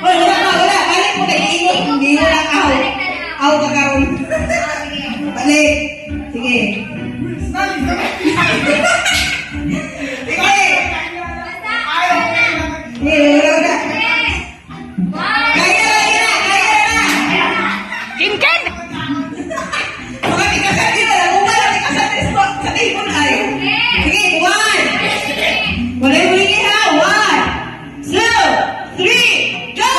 Hoy, wala. Balik mo kay ingot. Hindi mo lang out. Out ka karon. Balik. Sige. Sige. Wala. Kaya na. Kinkin! Mga tikasan dito lang. Kung wala tikasan dito sa table ay. Sige, 1. Wala yung huli ha. 1, 2, 3, go!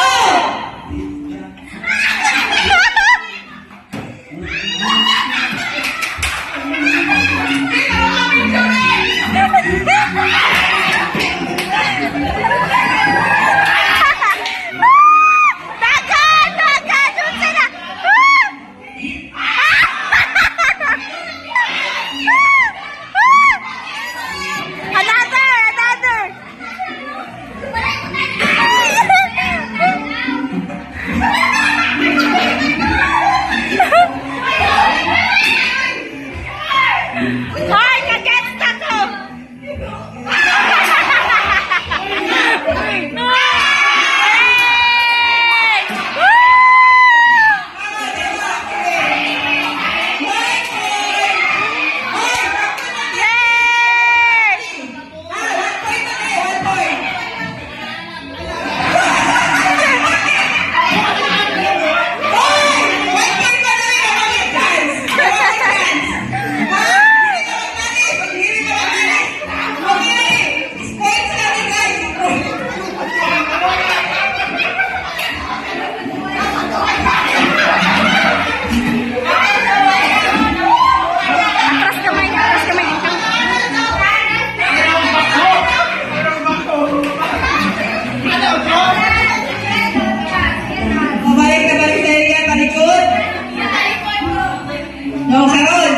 No, karon.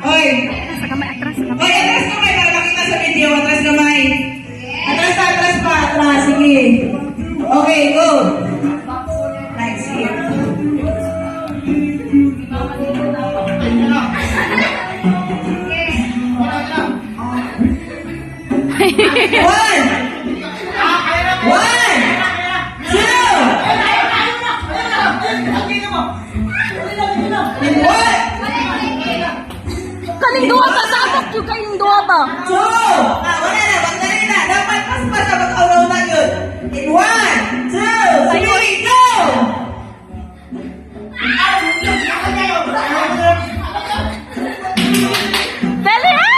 Hoy. Atras. Hoy, atras kamay para makita sa video. Atras kamay. Atras pa. Atras. Sige. Okay, go. Nice. Sige. One. 1, 2. Kaning duwa ba? Sabok yung kayong duwa ba? 2. Wala na. Magdali na. Dapat pas sa mag-aulaw na yun. In 1, 2, 3, go! Dali ha!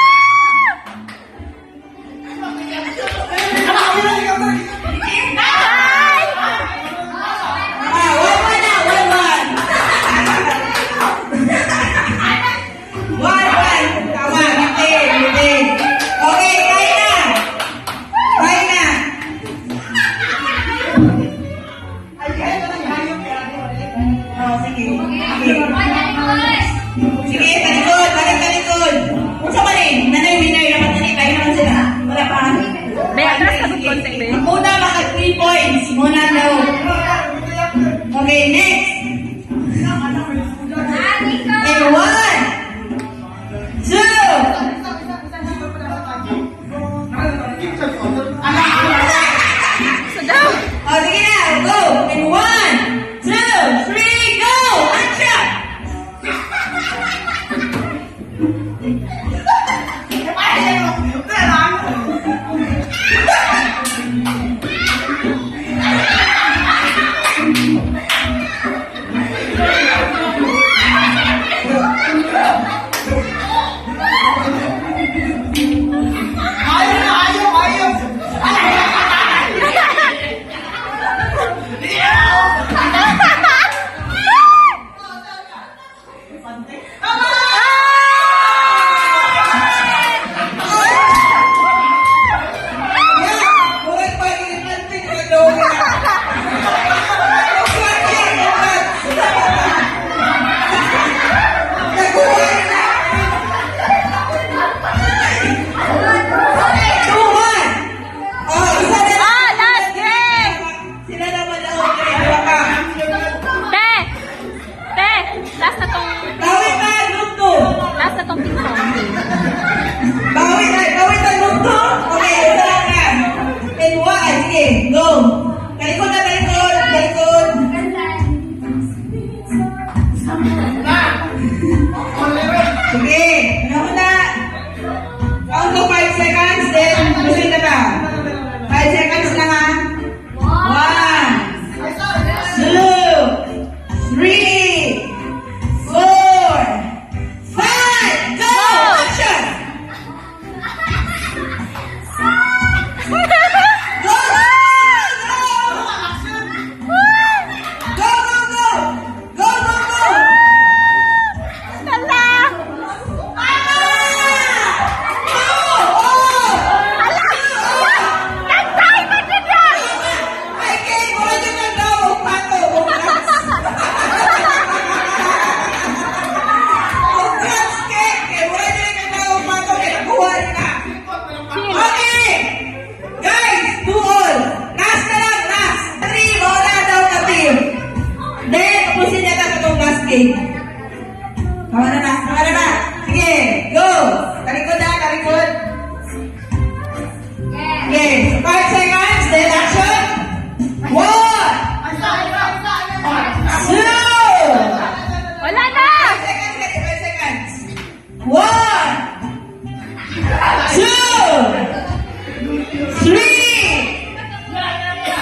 Sige, talikod. Kung sa manin, nanay winner, dapat nanitay naman sila. Wala pa. May atras ka sa konti, be. Ang una, maka 3 points. Muna daw. Okay, next. And 1, 2. So daw. Oh, sige na. Go. And 1, 2, 3, go. Action. Ayaw!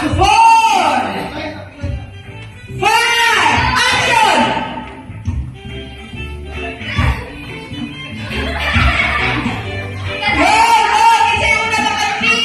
4, 5, action! Go! Go! Isa yung una na kanti!